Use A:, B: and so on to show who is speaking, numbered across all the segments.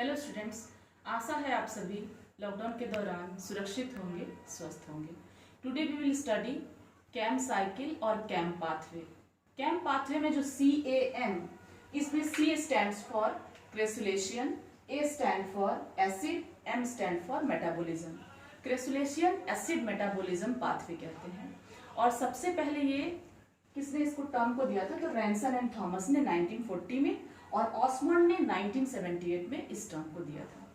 A: Hello students, आशा है आप सभी लॉकडाउन के दौरान सुरक्षित होंगे, स्वस्थ होंगे। Today we will study CAM cycle और कैम पाथवे। कैम पाथवे में जो CAM, इसमें C stands for crassulacean, A stand for acid, M stand for metabolism. Crassulacean acid metabolism pathway कहते हैं। और सबसे पहले ये किसने इसको टर्म को दिया था? तो रैनसन एंड थॉमस ने 1940 में और ऑसमंड ने 1978 में इस टर्म को दिया था।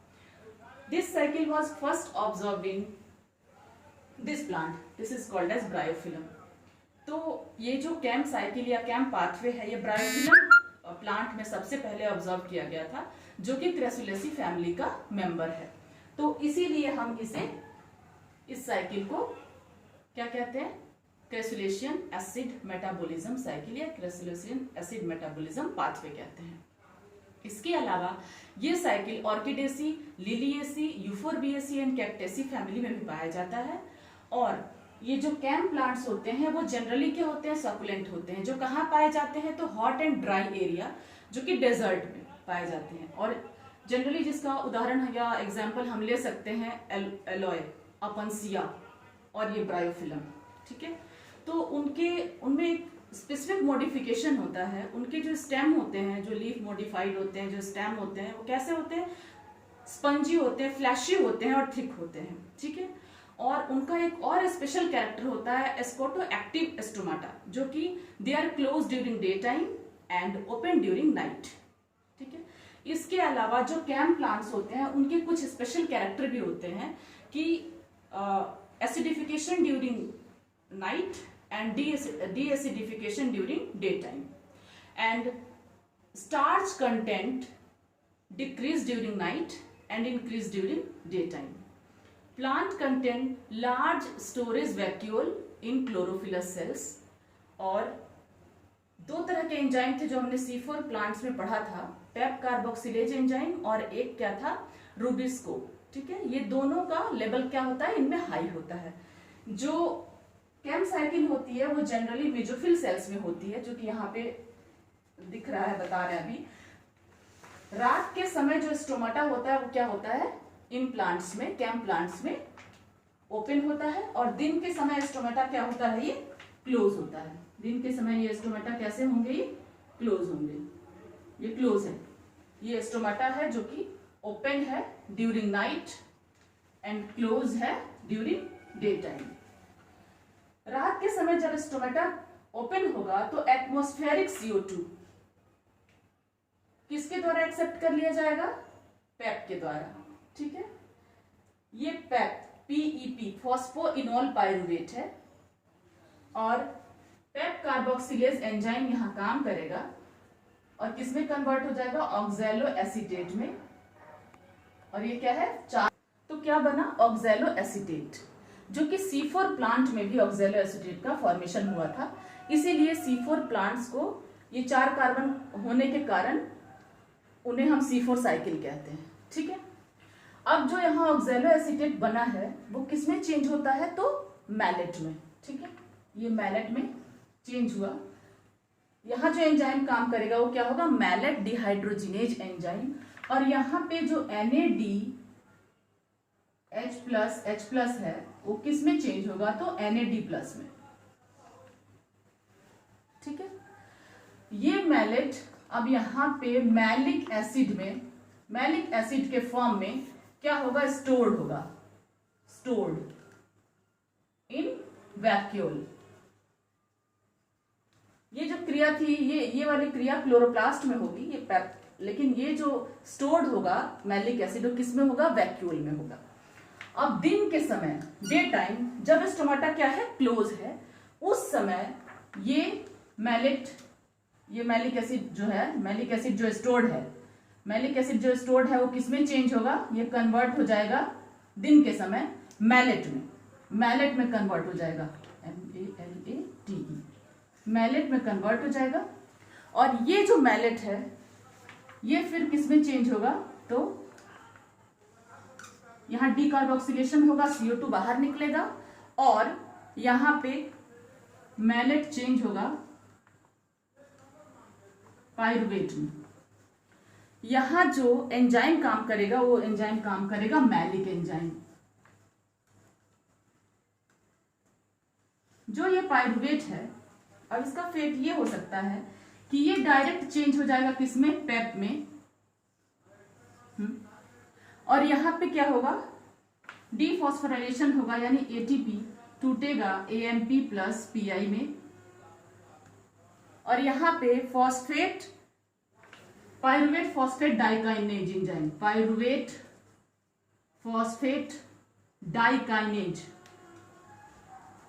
A: This cycle was first observed in this plant, this is called as bryophyllum. तो ये जो कैम साइकिल या कैम पाथवे है, ये ब्रायोफिलम प्लांट में सबसे पहले ऑब्जर्व किया गया था, जो कि क्रेसुलेसी फैमिली का मेंबर है। तो इसीलिए हम इस साइकिल को क्या कहते हैं? क्रेसुलेशन एसिड मेटाबॉलिज्म साइकिल या क्रेसुलेशन एसिड मेटाबॉलिज्म पाथवे कहते हैं। इसके अलावा ये cycle Orchidaceae, Liliaceae, Euphorbiaceae and Cactaceae family में भी पाया जाता है। और ये जो कैम प्लांट्स होते हैं वो जनरली क्या होते हैं? सकुलेंट होते हैं, जो कहाँ पाए जाते हैं? तो हॉट एंड ड्राई एरिया, जो कि डेजर्ट में पाए जाते हैं। और जनरली जिसका उदाहरण या एग्जाम्पल हम ले सकते हैं एलोए, अपनसिया और ये ब्रायोफिलम। ठीक है, तो उनमें एक स्पेसिफिक मॉडिफिकेशन होता है। उनके जो स्टेम होते हैं, जो लीफ मॉडिफाइड होते हैं, जो स्टेम होते हैं, वो कैसे होते हैं? स्पंजी होते हैं, फ्लैशी होते हैं और थिक होते हैं। ठीक है, और उनका एक और स्पेशल कैरेक्टर होता है एस्कोटो एक्टिव स्टोमाटा, जो कि they are close during day time and open during night. ठीक है, इसके अलावा जो कैम प्लांट्स होते हैं उनके कुछ स्पेशल कैरेक्टर भी होते हैं कि acidification during night and deacidification during daytime, and starch content decrease during night and increase during daytime. Plant contain large storage vacuole in chlorophyllous cells। और दो तरह के एंजाइम थे जो हमने C4 प्लांट्स में पढ़ा था, पेप कार्बोक्सिलेज एंजाइम और एक क्या था? रूबिस्को। ठीक है, ये दोनों का लेवल क्या होता है? इनमें हाई होता है। जो कैम साइकिल होती है वो जनरली मेसोफिल सेल्स में होती है, जो कि यहाँ पे दिख रहा है, बता रहे हैं अभी। रात के समय जो स्टोमाटा होता है वो क्या होता है? इन प्लांट्स में, कैम प्लांट्स में ओपन होता है, और दिन के समय स्टोमाटा क्या होता है? ये क्लोज होता है। दिन के समय ये स्टोमाटा कैसे होंगे? ये क्लोज होंगे। ये क्लोज है, ये स्टोमाटा है जो कि ओपन है ड्यूरिंग नाइट एंड क्लोज है ड्यूरिंग डे टाइम। रात के समय जब स्टोमेटा ओपन होगा तो एटमॉस्फेरिक CO2 किसके द्वारा एक्सेप्ट कर लिया जाएगा? पेप के द्वारा। ठीक है, ये पेप PEP फॉस्फोइनोल पाइरुवेट है, और पेप कार्बोक्सिलेज एंजाइम यहां काम करेगा और किसमें कन्वर्ट हो जाएगा? ऑक्सैलो एसीटेट में। और ये क्या है? तो क्या बना? ऑक्सैलो एसीटेट, जो कि C4 प्लांट में भी ऑक्सैलो एसीटेट का फॉर्मेशन हुआ था। इसीलिए C4 प्लांट्स को ये 4 कार्बन होने के कारण उन्हें हम C4 साइकिल कहते हैं। ठीक है, अब जो यहाँ ऑक्सैलो एसीटेट बना है वो किसमें चेंज होता है? तो मैलेट में। ठीक है, ये मैलेट में चेंज हुआ। यहाँ जो एंजाइम काम करेगा वो क्या होगा? Malate dehydrogenase enzyme. और यहाँ पे जो NADH+ है वो किस में चेंज होगा? तो NAD+ में। ठीक है, ये मैलेट अब यहाँ पे मैलिक एसिड में, मैलिक एसिड के फॉर्म में क्या होगा? स्टोर्ड होगा, स्टोर्ड इन वैक्यूल। ये जो क्रिया थी, ये वाली क्रिया क्लोरोप्लास्ट में होगी, ये पेप, लेकिन ये जो स्टोर्ड होगा मैलिक एसिड वो किस में होगा? वैक्यूल में होगा। अब दिन के समय, डे टाइम, जब स्टोमाटा क्या है? क्लोज है, उस समय ये मैलिक एसिड जो है, मैलिक एसिड जो स्टोर्ड है, मैलिक एसिड जो स्टोर्ड है वो किसमें चेंज होगा? ये कन्वर्ट हो जाएगा दिन के समय मैलेट में, मैलेट में कन्वर्ट हो जाएगा, MALATE, मैलेट में कन्वर्ट हो जाएगा। और ये जो मैलेट है ये फिर किसमें चेंज होगा? तो यहां डीकार्बोक्सिलेशन होगा, CO2 बाहर निकलेगा, और यहां पे मैलेट चेंज होगा पाइरुवेट में। यहां जो एंजाइम काम करेगा वो एंजाइम काम करेगा मैलिक एंजाइम। जो ये पाइरुवेट है, अब इसका फेट ये हो सकता है कि ये डायरेक्ट चेंज हो जाएगा किसमें, पेप में। और यहां पे क्या होगा, डीफॉस्फोराइलेशन होगा, यानी एटीपी टूटेगा एएमपी प्लस पीआई में। और यहां पे phosphate, pyruvate phosphate dikinase enzyme, pyruvate phosphate dikinase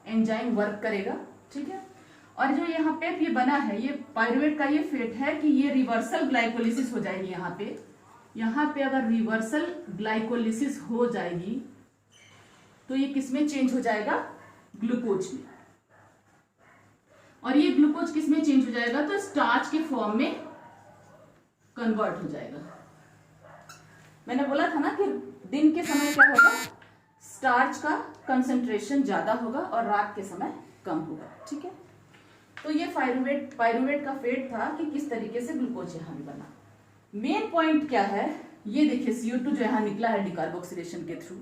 A: enzyme work करेगा। ठीक है। और जो यहाँ पे ये बना है, ये पाइरुवेट का ये फेट है कि ये रिवर्सल ग्लाइकोलिसिस हो जाएगी। यहाँ पे अगर रिवर्सल ग्लाइकोलिसिस हो जाएगी तो ये किसमें चेंज हो जाएगा, ग्लूकोज में। और ये ग्लूकोज किसमें चेंज हो जाएगा, तो स्टार्च के फॉर्म में कन्वर्ट हो जाएगा। मैंने बोला था ना कि दिन के समय क्या होगा, स्टार्च का कंसंट्रेशन ज्यादा होगा और रात के समय कम होगा। ठीक है। तो ये पाइरुवेट का फेट था कि किस तरीके से ग्लूकोज यहां भी बना। मेन पॉइंट क्या है, ये देखिए CO2 जो यहां निकला है डिकार्बोक्सिलेशन के थ्रू,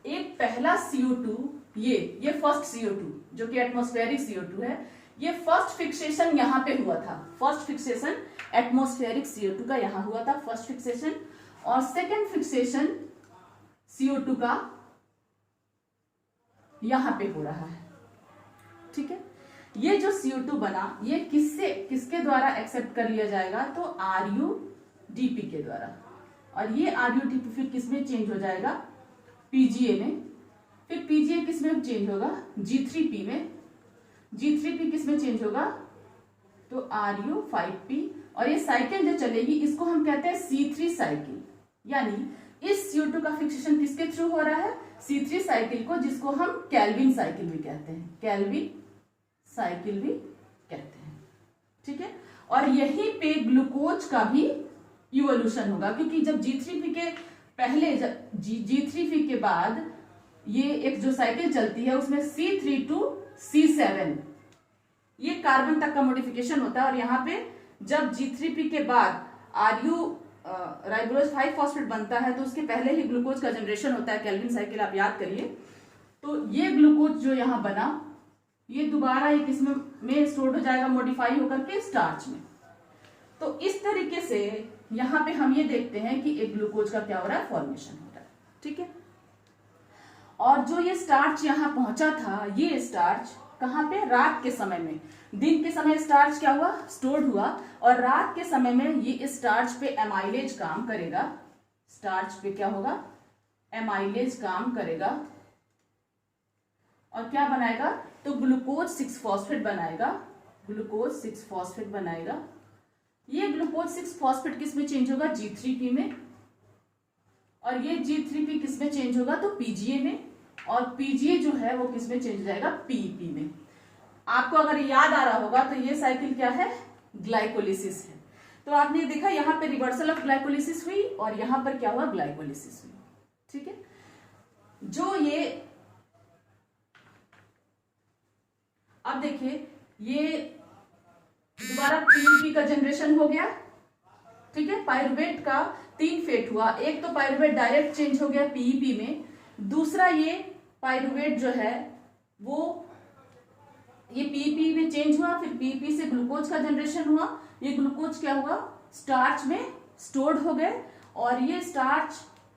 A: एक पहला CO2, ये फर्स्ट CO2 जो कि एटमॉस्फेरिक CO2 है, ये फर्स्ट फिक्सेशन यहां पे हुआ था। फर्स्ट फिक्सेशन एटमॉस्फेरिक CO2 का यहां हुआ था, फर्स्ट फिक्सेशन। और सेकेंड फिक्सेशन CO2 का यहां पे हो रहा है। ठीक है। ये जो CO2 बना, ये किसके द्वारा एक्सेप्ट कर लिया जाएगा, तो RUDP के द्वारा। और ये RUDP फिर किसमें चेंज हो जाएगा, PGA में। फिर PGA किसमें चेंज होगा, G3P में। G3P किसमें चेंज होगा, तो RU5P। और ये साइकिल जो चलेगी इसको हम कहते हैं C3 साइकिल। यानी इस CO2 का फिक्सेशन किसके थ्रू हो रहा है, C3 साइकिल को, जिसको हम कैल्विन साइकिल भी कहते हैं, कैल्विन साइकिल भी कहते हैं। ठीक है। और यहीं पे ग्लूकोज का भी इवोल्यूशन होगा, क्योंकि जब G3P के पहले, जब G3P के बाद ये एक जो साइकिल चलती है उसमें C3 to C7 ये कार्बन तक का मॉडिफिकेशन होता है। और यहाँ पे जब G3P के बाद राइबोज 5 फॉस्फेट बनता है तो उसके पहले ही ग्लूकोज का जनरेशन होता है, कैल्विन साइकिल आप याद करिए। तो ये ग्लूकोज जो यहाँ बना, ये दोबारा एक इसमें स्टोर हो जाएगा मॉडिफाई होकर के स्टार्च में। तो इस तरीके से यहाँ पे हम ये देखते हैं कि एक ग्लूकोज का क्या हो रहा है, फॉर्मेशन हो रहा है। ठीक है। और जो ये स्टार्च यहाँ पहुंचा था, ये स्टार्च कहाँ पे, रात के समय में। दिन के समय स्टार्च क्या हुआ, स्टोर्ड हुआ, और रात के समय में ये स्टार्च पे एमाइलेज काम करेगा। स्टार्च पे क्या होगा, एमाइलेज काम करेगा और क्या बनाएगा, तो ग्लूकोज 6 फॉस्फेट बनाएगा। ग्लूकोज 6 फॉस्फेट बनाएगा। ये ग्लूकोज 6 फॉस्फेट किस में चेंज होगा, G3P में। और ये G3P किस में चेंज होगा, तो PGA में। और PGA जो है वो किस में चेंज हो जाएगा, PEP में। आपको अगर याद आ रहा होगा तो ये साइकिल क्या है, ग्लाइकोलिसिस है। तो आपने देखा यहाँ पे रिवर्सल ऑफ ग्लाइकोलिसिस हुई और यहाँ पर क्या हुआ, ग्लाइकोलिसिस हुई। ठीक है। जो ये अब देखिए, ये दोबारा PEP का जनरेशन हो गया। ठीक है। पाइरुवेट का 3 फेट हुआ, एक तो पाइरुवेट डायरेक्ट चेंज हो गया PEP में, दूसरा ये पाइरुवेट जो है वो ये PEP में चेंज हुआ, फिर PEP से ग्लूकोज का जनरेशन हुआ। ये ग्लूकोज क्या हुआ, स्टार्च में स्टोर्ड हो गए, और ये स्टार्च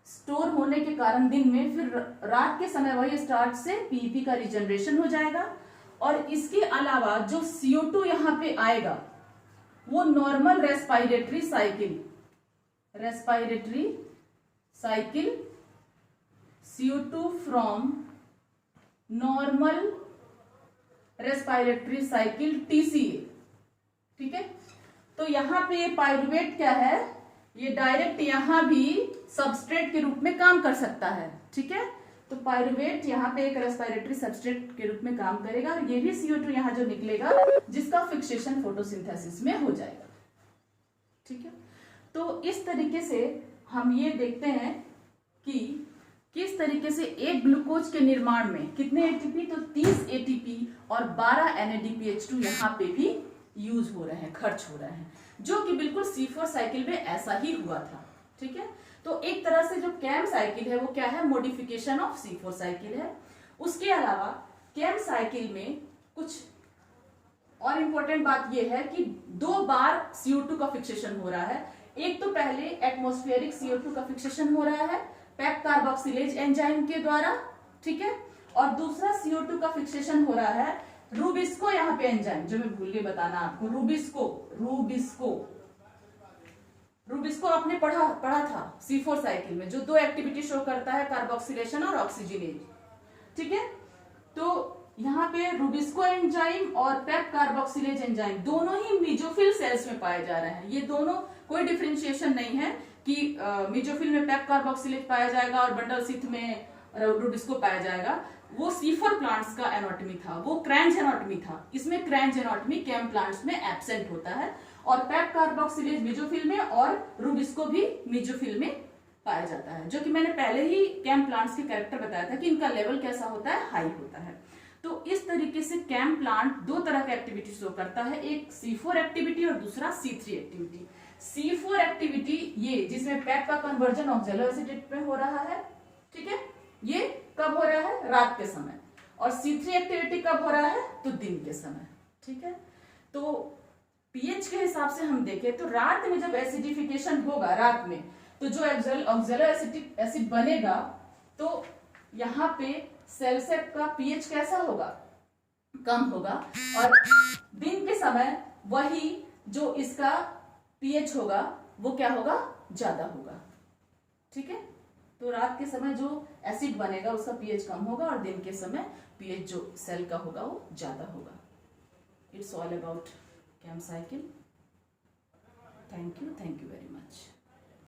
A: स्टोर होने के कारण दिन में, फिर रात के समय वही स्टार्च से PEP का रिजनरेशन हो जाएगा। और इसके अलावा जो CO2 यहाँ पे आएगा वो normal respiratory cycle CO2 from normal respiratory cycle TCA। ठीक है। तो यहाँ पे पाइरुवेट क्या है, ये डायरेक्ट यहाँ भी सबस्ट्रेट के रूप में काम कर सकता है। ठीक है। तो पाइरुवेट यहाँ पे एक रेस्पिरेटरी सबस्ट्रेट के रूप में काम करेगा, और ये भी CO2 यहाँ जो निकलेगा जिसका फिक्सेशन फोटोसिंथेसिस में हो जाएगा। ठीक है। तो इस तरीके से हम ये देखते हैं कि किस तरीके से एक ग्लूकोज के निर्माण में कितने ATP, तो 30 ATP और 12 NADPH2 यहाँ पे भी यूज हो रहे हैं, खर्च हो रहे हैं, जो कि बिल्कुल C4 साइकिल में ऐसा ही हुआ था। ठीक है, तो एक तरह से जो कैम साइकिल है वो क्या है, मॉडिफिकेशन ऑफ C4 साइकिल है। उसके अलावा कैम साइकिल में कुछ और इंपॉर्टेंट बात यह है कि 2 बार CO2 का फिक्सेशन हो रहा है। एक तो पहले एटमॉस्फेरिक CO2 का फिक्सेशन हो रहा है पेप कार्बोक्सिलेज एंजाइम के द्वारा, ठीक है, और दूसरा CO2 का फिक्सेशन हो रहा है रूबिस्को, यहाँ पे एंजाइम जो मैं भूल गई बताना आपको, रूबिस्को आपने पढ़ा था C4 साइकिल में, जो 2 एक्टिविटी शो करता है, कार्बोक्सिलेशन और ऑक्सीजनेज। ठीक है, तो यहाँ पे रूबिस्को एंजाइम और पेप कार्बोक्सिलेज एंजाइम दोनों ही मेसोफिल सेल्स में पाए जा रहे हैं। ये दोनों कोई डिफरेंशिएशन नहीं है कि मेसोफिल में पेप कार्बोक्सिलेज पाया जाएगा और बंडल सिथ में रूबिस्को पाया जाएगा। वो C4 प्लांट्स का एनाटॉमी था, वो क्रैंच एनाटॉमी था। इसमें क्रैंच एनाटॉमी कैम प्लांट्स में एब्सेंट होता है, और पेप कार्बोक्सिलेज मेसोफिल में और रूबिस्को भी मेसोफिल में पाया जाता है, जो कि मैंने पहले ही कैम प्लांट्स के कैरेक्टर बताया था कि इनका लेवल कैसा होता है, हाई होता है। तो इस तरीके से कैम प्लांट 2 तरह का एक्टिविटी शो करता है, एक C4 एक्टिविटी और दूसरा C3 एक्टिविटी। C4 एक्टिविटी ये जिसमें पेप का कन्वर्जन ऑक्सैलो एसिटेट में हो रहा है, ठीक है, ये कब हो रहा है, रात के समय, और C3 एक्टिविटी कब हो रहा है, तो दिन के समय। ठीक है, तो पीएच के हिसाब से हम देखें तो रात में जब एसिडिफिकेशन होगा रात में, तो जो ऑक्सैलो एसिटिक एसिड बनेगा, तो यहाँ पे सेल सेट का पीएच कैसा होगा, कम होगा, और दिन के समय वही जो इसका पीएच होगा वो क्या होगा, ज्यादा होगा। ठीक है, तो रात के समय जो एसिड बनेगा उसका पीएच कम होगा और दिन के समय पीएच जो सेल का होगा वो ज्यादा होगा। It's all about CAM cycle. Thank you very much.